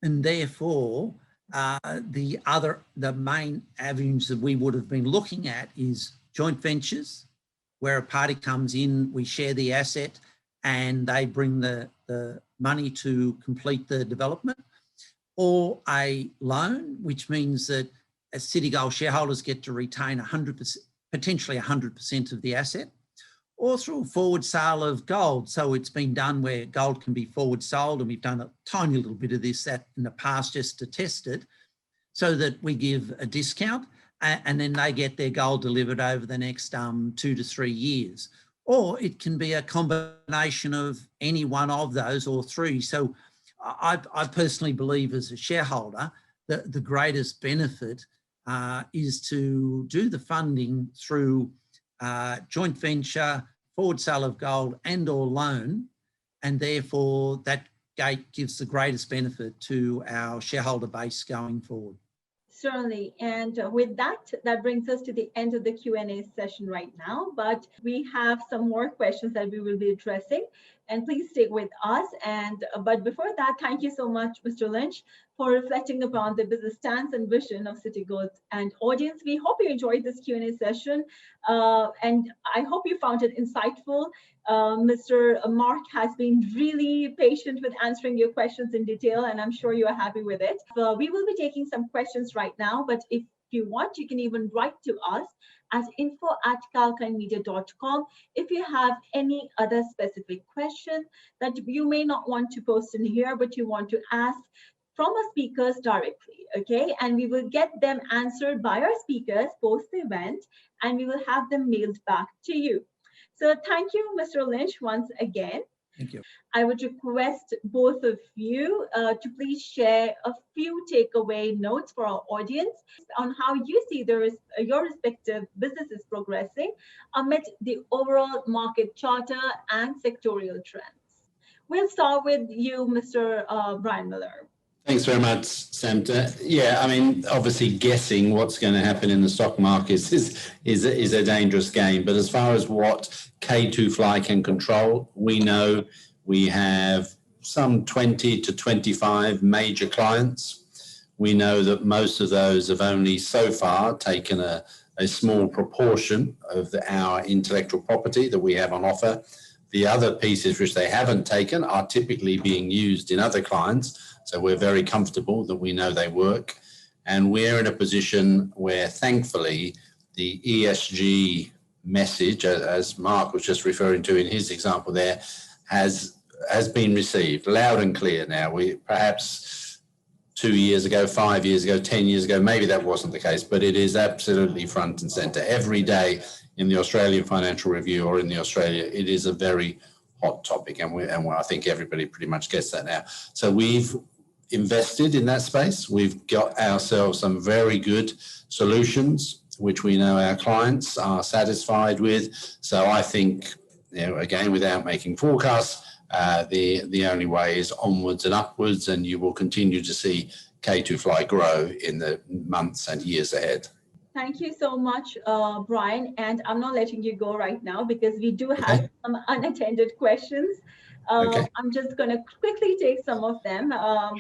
and therefore the main avenues that we would have been looking at is joint ventures, where a party comes in, we share the asset, and they bring the money to complete the development, or a loan, which means that as Citigold shareholders get to retain 100%, potentially 100% of the asset, or through a forward sale of gold. So it's been done where gold can be forward sold, and we've done a tiny little bit of this in the past just to test it, so that we give a discount and then they get their gold delivered over the next 2 to 3 years. Or it can be a combination of any one of those or three. So I personally believe as a shareholder that the greatest benefit is to do the funding through joint venture, forward sale of gold and or loan, and therefore that gate gives the greatest benefit to our shareholder base going forward. Certainly. And with that, that brings us to the end of the Q&A session right now. But we have some more questions that we will be addressing. And please stay with us. But before that, thank you so much, Mr. Lynch, for reflecting upon the business stance and vision of Citigold. And audience, we hope you enjoyed this Q&A session. And I hope you found it insightful. Mr. Mark has been really patient with answering your questions in detail, and I'm sure you are happy with it. We will be taking some questions right now, but if you want, you can even write to us at info@kalkinemedia.com if you have any other specific question that you may not want to post in here, but you want to ask from our speakers directly, okay? And we will get them answered by our speakers post the event, and we will have them mailed back to you. So thank you, Mr. Lynch, once again. Thank you. I would request both of you to please share a few takeaway notes for our audience on how you see your respective businesses progressing amid the overall market charter and sectorial trends. We'll start with you, Mr. Brian Miller. Thanks very much, Samta. Yeah, I mean, obviously guessing what's going to happen in the stock markets is a dangerous game. But as far as what K2fly can control, we know we have some 20 to 25 major clients. We know that most of those have only so far taken a small proportion of our intellectual property that we have on offer. The other pieces which they haven't taken are typically being used in other clients. So we're very comfortable that we know they work. And we're in a position where, thankfully, the ESG message, as Mark was just referring to in his example there, has been received loud and clear now. We perhaps 2 years ago, 5 years ago, 10 years ago, maybe that wasn't the case, but it is absolutely front and center. Every day in the Australian Financial Review or in the Australia, it is a very hot topic, and I think everybody pretty much gets that now. So we've invested in that space. We've got ourselves some very good solutions, which we know our clients are satisfied with. So I think, again, without making forecasts, the only way is onwards and upwards, and you will continue to see K2fly grow in the months and years ahead. Thank you so much, Brian. And I'm not letting you go right now because we do have Okay. some unattended questions. Okay. I'm just going to quickly take some of them.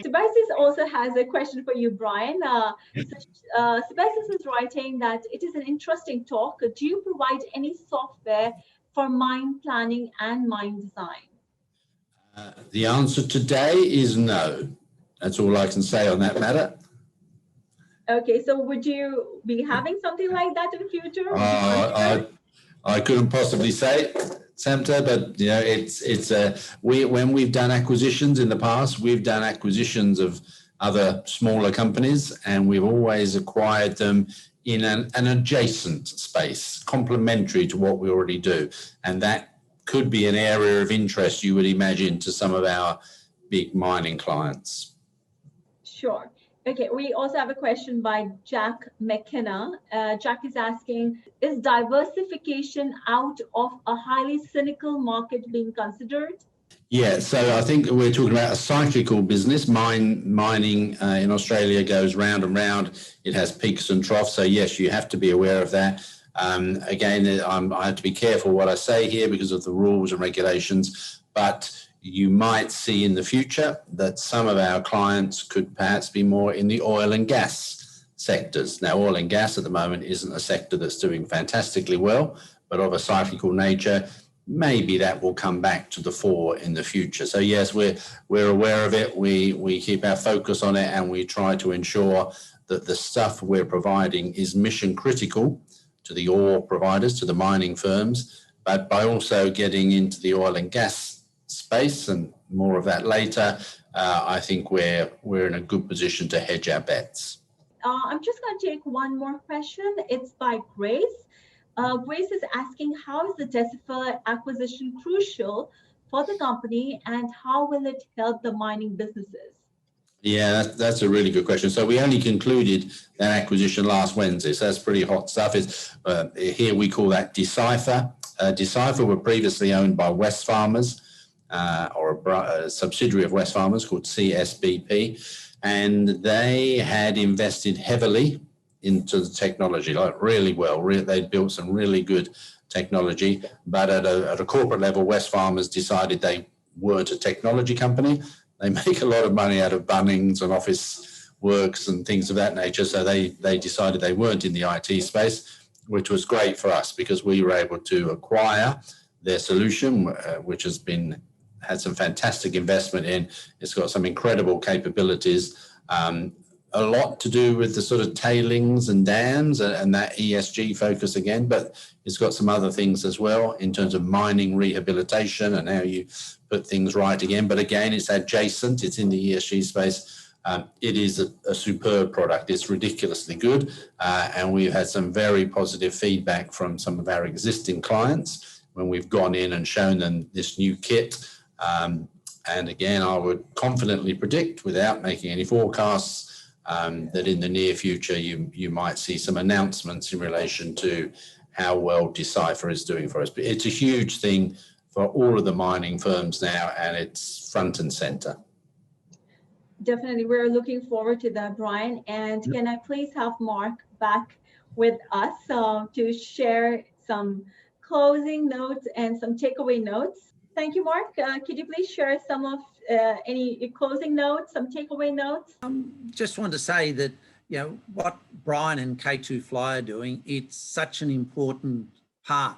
Sebastian also has a question for you, Brian. Sebastian is writing that it is an interesting talk. Do you provide any software for mine planning and mine design? The answer today is no. That's all I can say on that matter. Okay, so would you be having something like that in the future? Would you consider? I couldn't possibly say, Samta, but you know, when we've done acquisitions in the past, we've done acquisitions of other smaller companies, and we've always acquired them in an adjacent space, complementary to what we already do, and that could be an area of interest, you would imagine, to some of our big mining clients. Sure. Okay, we also have a question by Jack McKenna. Jack is asking, is diversification out of a highly cyclical market being considered? Yeah, so I think we're talking about a cyclical business. Mining in Australia goes round and round. It has peaks and troughs. So yes, you have to be aware of that. Again, I have to be careful what I say here because of the rules and regulations, but you might see in the future that some of our clients could perhaps be more in the oil and gas sectors. Now, oil and gas at the moment isn't a sector that's doing fantastically well, but of a cyclical nature. Maybe that will come back to the fore in the future. So yes, we're aware of it. We keep our focus on it, and we try to ensure that the stuff we're providing is mission critical to the ore providers, to the mining firms, but by also getting into the oil and gas space, and more of that later, I think we're in a good position to hedge our bets. I'm just going to take one more question. It's by Grace. Grace is asking, how is the Decipher acquisition crucial for the company, and how will it help the mining businesses? Yeah, that's a really good question. So we only concluded that acquisition last Wednesday, so that's pretty hot stuff. Here we call that Decipher. Decipher were previously owned by Wesfarmers, or a subsidiary of Wesfarmers called CSBP, and they had invested heavily into the technology, like really well. They'd built some really good technology, but at a corporate level, Wesfarmers decided they weren't a technology company. They make a lot of money out of Bunnings and Office Works and things of that nature, so they decided they weren't in the IT space, which was great for us because we were able to acquire their solution, which had some fantastic investment in. It's got some incredible capabilities, a lot to do with the sort of tailings and dams and that ESG focus again, but it's got some other things as well in terms of mining rehabilitation and how you put things right again. But again, it's adjacent, it's in the ESG space. It is a superb product. It's ridiculously good. And we've had some very positive feedback from some of our existing clients when we've gone in and shown them this new kit. And again, I would confidently predict, without making any forecasts, that in the near future you might see some announcements in relation to how well Decipher is doing for us. But it's a huge thing for all of the mining firms now, and it's front and center. Definitely, we're looking forward to that, Brian. And can I please have Mark back with us to share some closing notes and some takeaway notes? Thank you, Mark. Could you please share some of any closing notes, some takeaway notes? Just wanted to say that, you know, what Brian and K2fly are doing, it's such an important part.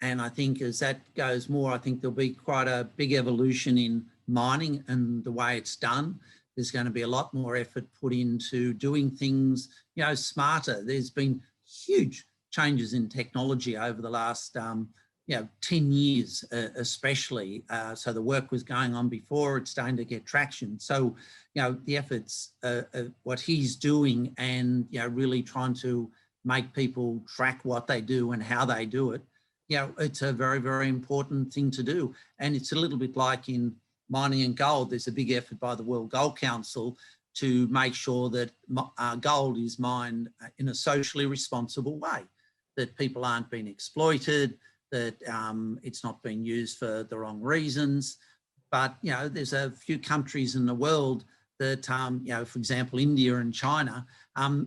And I think as that goes more, I think there'll be quite a big evolution in mining and the way it's done. There's going to be a lot more effort put into doing things, you know, smarter. There's been huge changes in technology over the last 10 years, especially. So the work was going on before, it's starting to get traction. So, you know, the efforts, what he's doing and, you know, really trying to make people track what they do and how they do it, you know, it's a very, very important thing to do. And it's a little bit like in mining and gold, there's a big effort by the World Gold Council to make sure that gold is mined in a socially responsible way, that people aren't being exploited, that it's not being used for the wrong reasons. But, you know, there's a few countries in the world that, for example, India and China,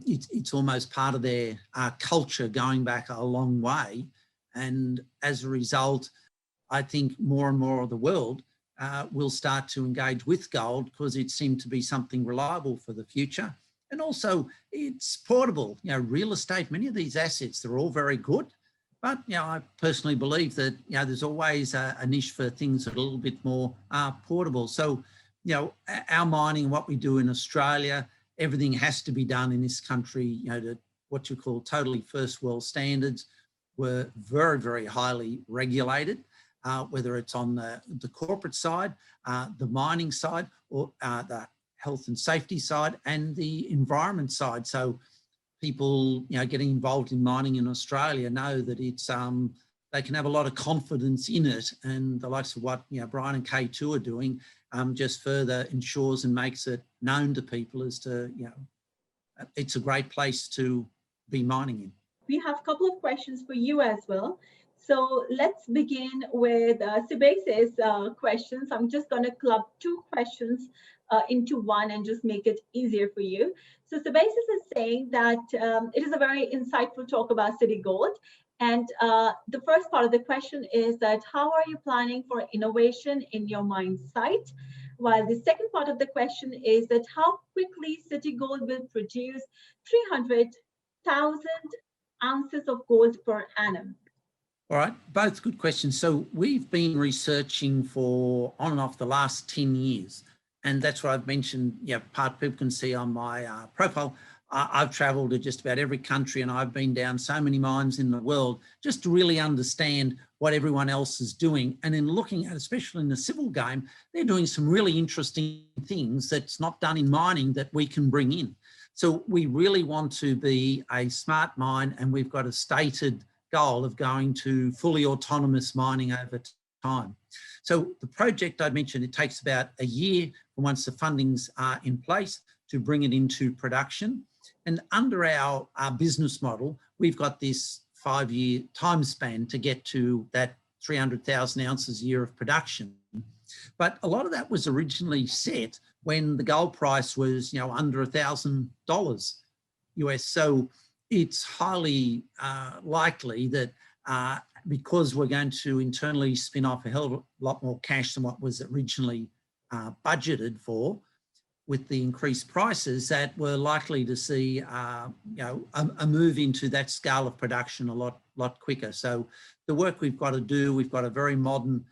it's almost part of their culture going back a long way. And as a result, I think more and more of the world will start to engage with gold because it seemed to be something reliable for the future. And also it's portable, real estate, many of these assets, they're all very good. But, I personally believe that, there's always a niche for things that are a little bit more portable. So, our mining, what we do in Australia, everything has to be done in this country, to what you call totally first world standards. We're very, very highly regulated, whether it's on the corporate side, the mining side, or the health and safety side and the environment side. So people, getting involved in mining in Australia know that it's, they can have a lot of confidence in it, and the likes of what, Brian and K2 are doing just further ensures and makes it known to people as to, it's a great place to be mining in. We have a couple of questions for you as well. So let's begin with Sibase's questions. I'm just going to club two questions into one and just make it easier for you. So Sibases is saying that it is a very insightful talk about Citigold. And the first part of the question is that how are you planning for innovation in your mine site? While the second part of the question is that how quickly Citigold will produce 300,000 ounces of gold per annum? All right, both good questions. So we've been researching for on and off the last 10 years. And that's what I've mentioned, part people can see on my profile. I've travelled to just about every country and I've been down so many mines in the world just to really understand what everyone else is doing. And in looking at, especially in the civil game, they're doing some really interesting things that's not done in mining that we can bring in. So we really want to be a smart mine, and we've got a stated goal of going to fully autonomous mining over time. So the project I mentioned, it takes about a year from once the fundings are in place to bring it into production. And under our business model, we've got this 5-year time span to get to that 300,000 ounces a year of production. But a lot of that was originally set when the gold price was, under $1,000 US. So it's highly likely that because we're going to internally spin off a hell of a lot more cash than what was originally budgeted for, with the increased prices, that we're likely to see a move into that scale of production a lot quicker. So the work we've got to do, we've got a very modern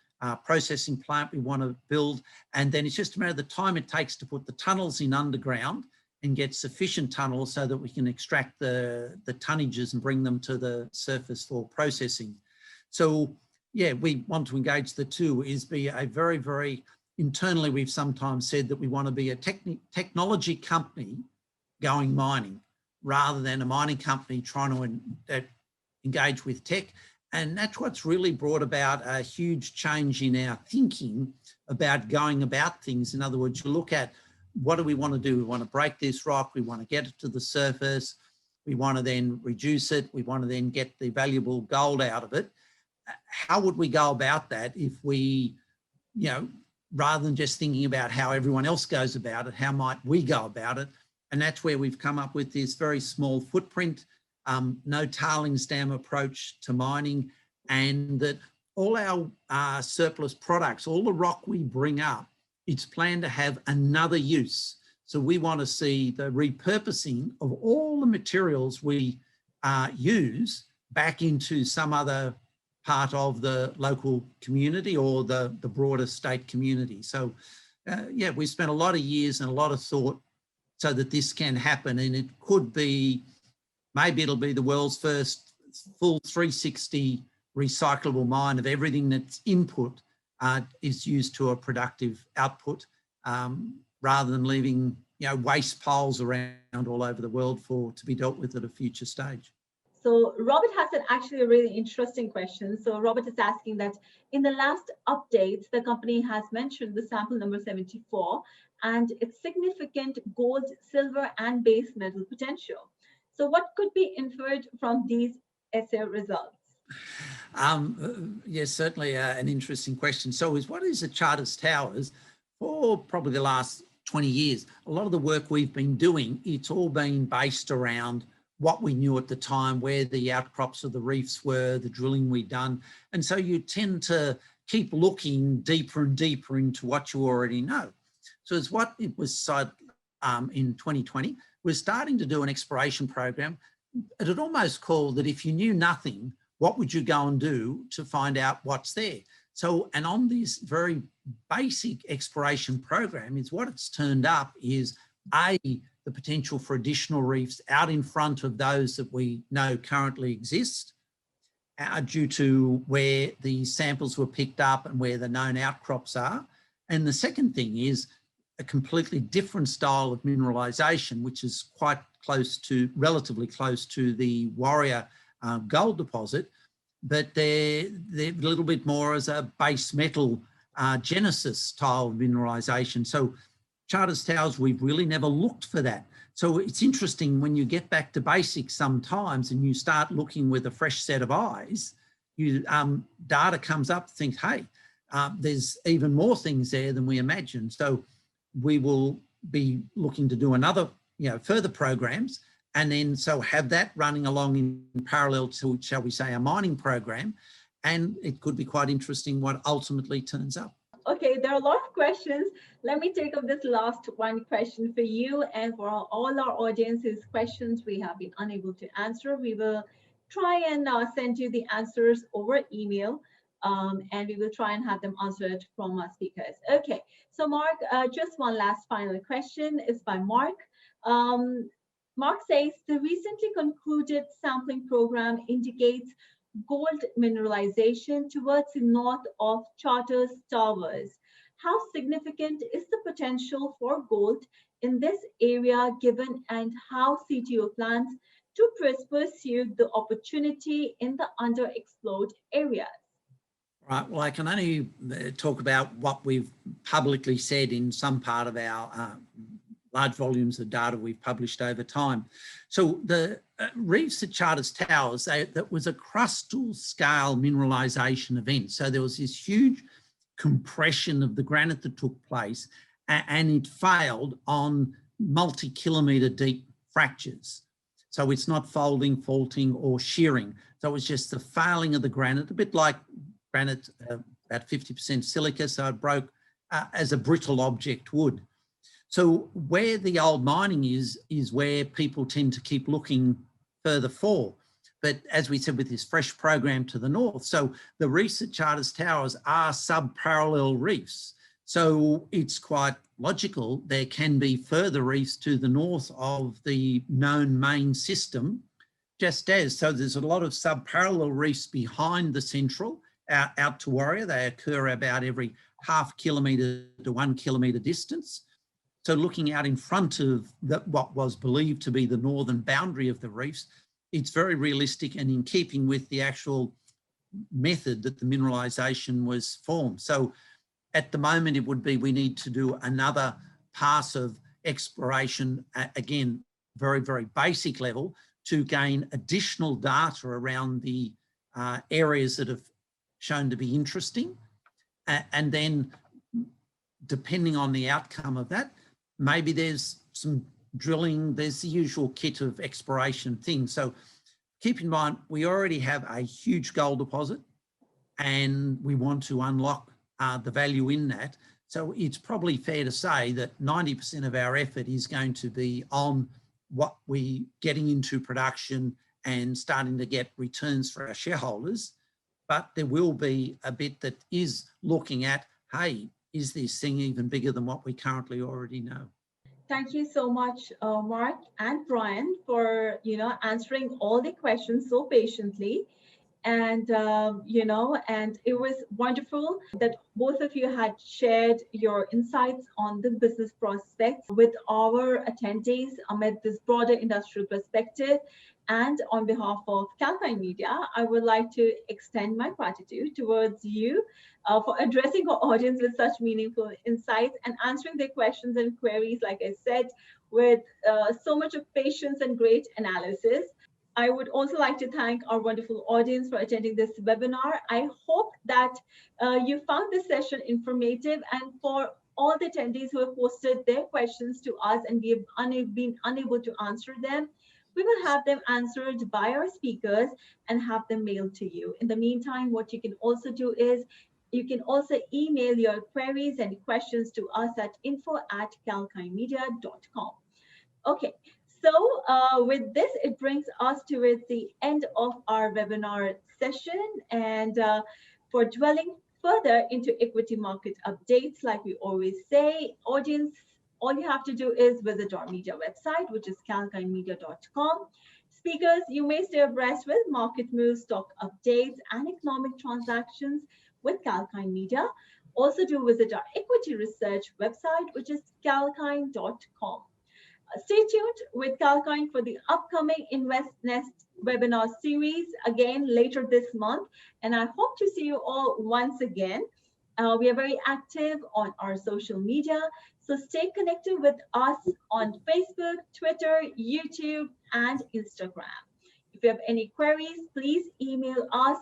processing plant we want to build, and then it's just a matter of the time it takes to put the tunnels in underground and get sufficient tunnels so that we can extract the tonnages and bring them to the surface for processing. So yeah, we want to engage the two, is be a very, very, internally we've sometimes said that we want to be a technology company going mining rather than a mining company trying to engage with tech. And that's what's really brought about a huge change in our thinking about going about things. In other words, you look at, what do we want to do? We want to break this rock. We want to get it to the surface. We want to then reduce it. We want to then get the valuable gold out of it. How would we go about that if we, rather than just thinking about how everyone else goes about it, how might we go about it? And that's where we've come up with this very small footprint, no tailings dam approach to mining, and that all our surplus products, all the rock we bring up, it's planned to have another use. So we want to see the repurposing of all the materials we use back into some other part of the local community or the broader state community. So yeah, we spent a lot of years and a lot of thought so that this can happen, and it could be, maybe it'll be the world's first full 360 recyclable mine of everything that's input is used to a productive output, rather than leaving waste piles around all over the world to be dealt with at a future stage. So Robert has actually a really interesting question. So Robert is asking that in the last updates, the company has mentioned the sample number 74 and its significant gold, silver, and base metal potential. So what could be inferred from these assay results? Yes, certainly an interesting question. So what is the Charters Towers? For probably the last 20 years. A lot of the work we've been doing, it's all been based around what we knew at the time, where the outcrops of the reefs were, the drilling we'd done. And so you tend to keep looking deeper and deeper into what you already know. So it's what it was said in 2020, we're starting to do an exploration program. It'd almost call that if you knew nothing, what would you go and do to find out what's there? So, and on this very basic exploration program is what it's turned up is the potential for additional reefs out in front of those that we know currently exist, due to where the samples were picked up and where the known outcrops are. And the second thing is a completely different style of mineralisation, which is quite close to, relatively close to the Warrior gold deposit, but they're a little bit more as a base metal genesis style of mineralisation. So Charters Towers, we've really never looked for that. So it's interesting when you get back to basics sometimes and you start looking with a fresh set of eyes, you data comes up, think, hey, there's even more things there than we imagined. So we will be looking to do another, further programs, and then so have that running along in parallel to, shall we say, a mining program. And it could be quite interesting what ultimately turns up. Okay, there are a lot of questions. Let me take up this last one question for you and for all our audience's questions we have been unable to answer. We will try and send you the answers over email, and we will try and have them answered from our speakers. Okay, so Mark, just one last final question is by Mark. Mark says, the recently concluded sampling program indicates gold mineralization towards the north of Charters Towers. How significant is the potential for gold in this area given, and how CTO plans to pursue the opportunity in the underexplored areas? Right, well, I can only talk about what we've publicly said in some part of our large volumes of data we've published over time. So the reefs at Charters Towers, that was a crustal scale mineralisation event. So there was this huge compression of the granite that took place, and it failed on multi-kilometre deep fractures. So it's not folding, faulting or shearing. So it was just the failing of the granite, a bit like granite, about 50% silica, so it broke as a brittle object would. So where the old mining is where people tend to keep looking further for. But as we said, with this fresh program to the north, so the reefs at Charters Towers are sub-parallel reefs. So it's quite logical there can be further reefs to the north of the known main system, just as. So there's a lot of sub-parallel reefs behind the central, out to Warrior. They occur about every half kilometre to 1 kilometre distance. So looking out in front of what was believed to be the northern boundary of the reefs, it's very realistic and in keeping with the actual method that the mineralisation was formed. So at the moment, it would be we need to do another pass of exploration, again, very, very basic level, to gain additional data around the areas that have shown to be interesting. And then, depending on the outcome of that, maybe there's some drilling, there's the usual kit of exploration things. So keep in mind, we already have a huge gold deposit and we want to unlock the value in that. So it's probably fair to say that 90% of our effort is going to be on what we getting into production and starting to get returns for our shareholders. But there will be a bit that is looking at, hey, is this thing even bigger than what we currently already know? Thank you so much, Mark and Brian, for answering all the questions so patiently. And and it was wonderful that both of you had shared your insights on the business prospects with our attendees amid this broader industrial perspective. And on behalf of Kalkine Media, I would like to extend my gratitude towards you for addressing our audience with such meaningful insights and answering their questions and queries, like I said, with so much of patience and great analysis. I would also like to thank our wonderful audience for attending this webinar. I hope that you found this session informative, and for all the attendees who have posted their questions to us and we have been unable to answer them, we will have them answered by our speakers and have them mailed to you. In the meantime, what you can also do is you can also email your queries and questions to us at info@kalkinemedia.com. Okay, so with this, it brings us towards the end of our webinar session. And for dwelling further into equity market updates, like we always say, audience, all you have to do is visit our media website, which is kalkinemedia.com. Speakers, you may stay abreast with market moves, stock updates, and economic transactions with Kalkine Media. Also do visit our equity research website, which is kalkine.com. Stay tuned with Kalkine for the upcoming Invest Nest webinar series again later this month. And I hope to see you all once again. We are very active on our social media. So stay connected with us on Facebook, Twitter, YouTube, and Instagram. If you have any queries, please email us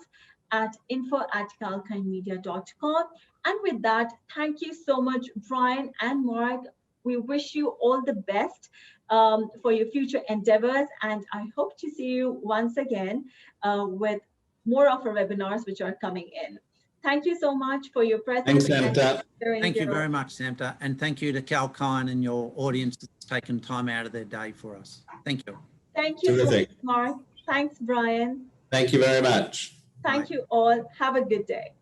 at info@kalkinemedia.com. And with that, thank you so much, Brian and Mark. We wish you all the best for your future endeavors. And I hope to see you once again with more of our webinars which are coming in. Thank you so much for your presence. Thanks, Samta. Thank you very much, Samta. And thank you to Kalkine and your audience that's taken time out of their day for us. Thank you. Thank you so much, Mark. Thanks, Brian. Thank you very much. Thank you all. Have a good day.